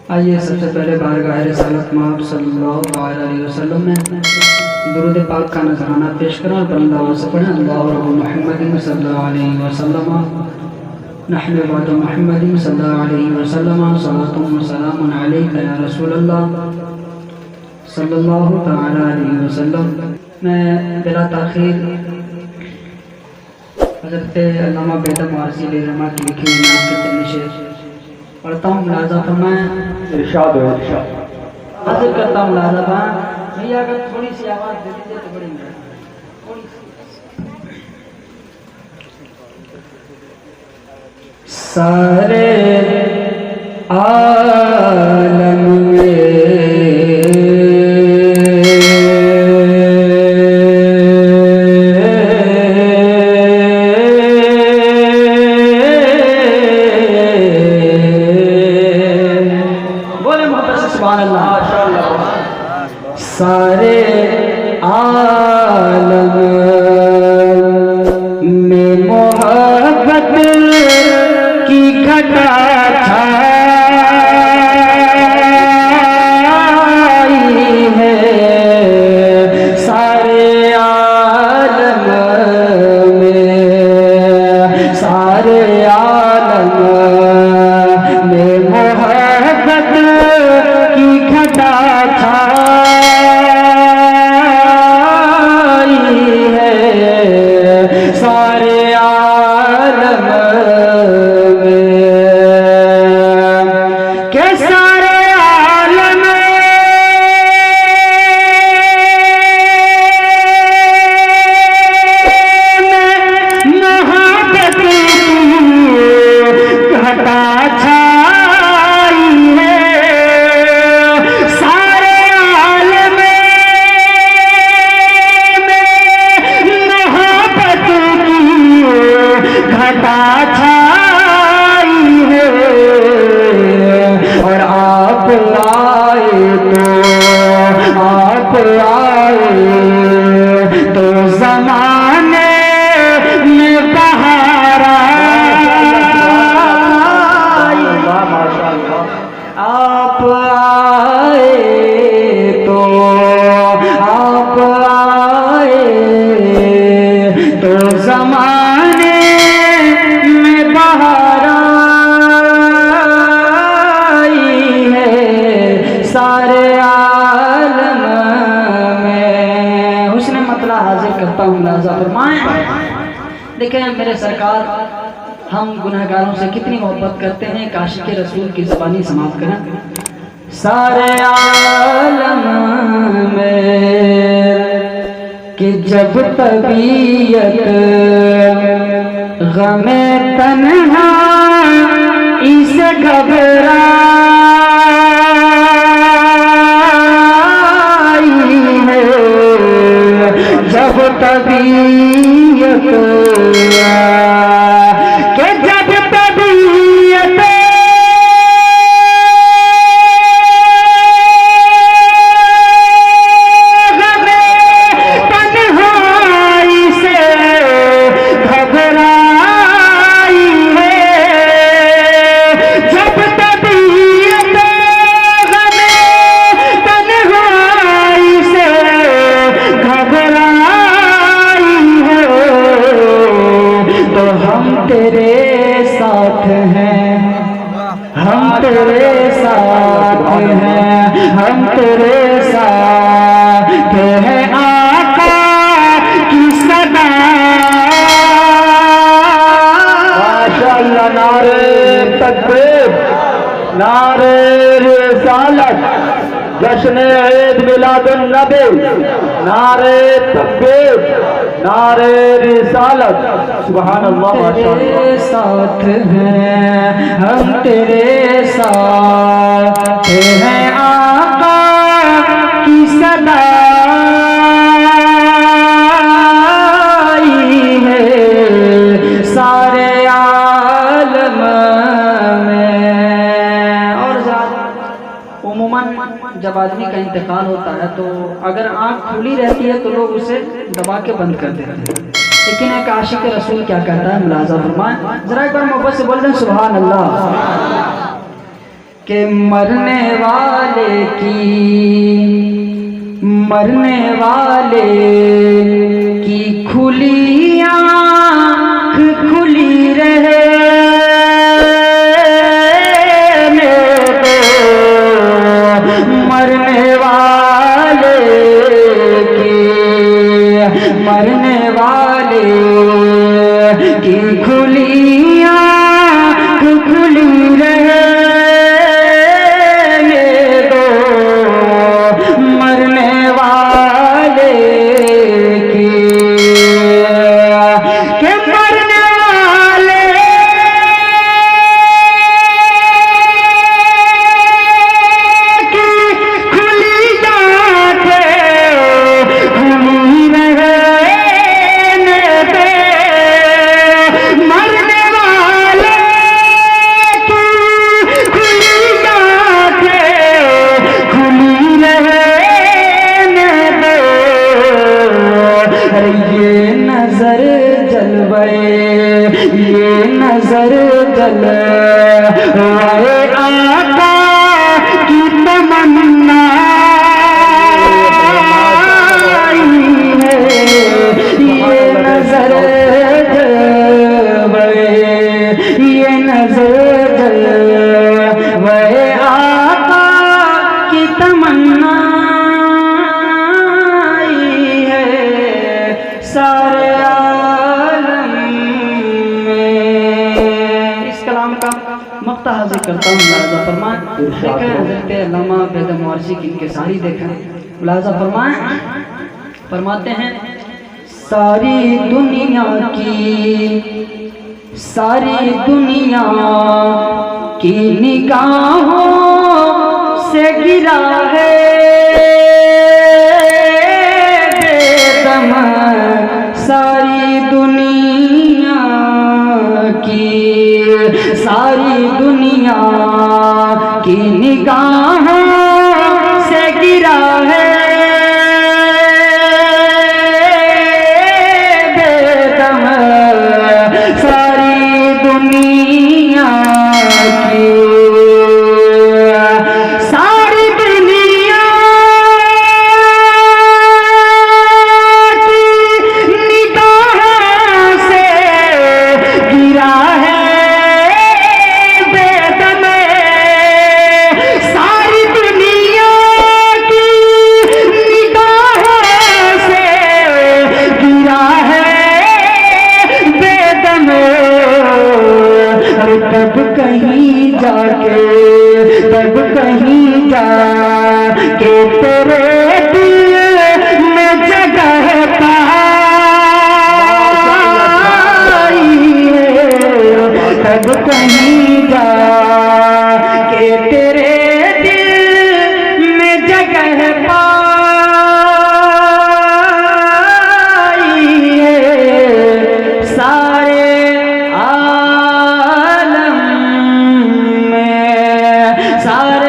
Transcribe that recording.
आइए सबसे पहले बारगाह रिसालत मआब सल्लल्लाहु अलैहि वसल्लम में दुरूद पाक का नजराना पेश करें और बुलंद आवाज़ से पढ़ें। अल्लाहुम्मा मुहम्मदिन सल्लल्लाहु अलैहि वसल्लम नहनु बअद मुहम्मदिन सल्लल्लाहु अलैहि वसल्लम सलातुन व सलामुन अलैका या रसूलल्लाह सल्लल्लाहु तआला अलैहि वसल्लम। मैं बिला ताख़ीर हज़रत अल्लामा बेदम वारसी रहमा की लिखी हुई नात के चंद शेर पढ़ता हूँ। मुलाज़ा फरमाएं। इरशाद हो इरशाद। हाजिर करता हूँ मुलाज़ा फरमाएं। भैया अगर थोड़ी सी आवाज़ दे दीजिए तो बड़ी थोड़ी सी। सारे आलम सारे आलम में मोहब्बत की घटा छाई है। सारे आलम में मोहब्बत की घटा देखें मेरे सरकार हम गुनहगारों से कितनी मोहब्बत करते हैं। काश के रसूल की ज़बानी समाप्त करें। सारे आलम में कि जब तबीयत गमे तन्हा इसे घबराई है। जब तबीयत के जब तबीयत तन्हाई से घबराई है। जब तबीयत तन्हाई से घबराई है तो हम तेरे साथ हैं, हम तेरे साथ हैं, हम तेरे साथ हैं। आका की सदा माशाअल्लाह। नारे तकबीर, नारे रिसालत, जश्न ईद मिलादुन नबी, नारे तकबीर, नारे रिसालत। सुभान अल्लाह। तेरे साथ हैं, हम तेरे साथ हैं। आका की सदा है सारे आलम में। और उम्मन जब आदमी का इंतकाल होता है तो अगर आँख खुली रहती है तो लोग उसे दबा के बंद कर देते हैं। लेकिन एक आशिक रसूल क्या कहता है, मुलाज़ा फरमाएं। जरा एक बार मोहब्बत से बोल दें सुभान अल्लाह। कि मरने वाले की खुली आँख खुली रहे मरने वाले की खुली आँख खुली रहे मरने वाले की के मरने वाले की खुली आँखें खुली रहने दे मरने वाले की खुली आँखें खुली रहने दे अरे ये नजर जलवाए आका की तमन्ना है ये नजर जलवाए आका की तमन्ना है सारे आलम में। इस कलाम का मक्ता हाजिर करता हूँ मुलाजा फरमाएं। देखें हज़रत अल्लामा बेगम वारसी की इनके सारी देखें मुलाजा फरमाते हैं सारी दुनिया की निगाहों से गिरा है बेदम सारी दुनिया की निगाहों से गिरा है बेदम सारी दुनिया की निगाहों से गिरा है बेदम सारी दुनिया की निगाहों से गिरा है बेदम तब कहीं जाके तेरे दिल में जगह पाई है तब कहीं जाके तेरे दिल में जगह पाई है सारे आलम में सारे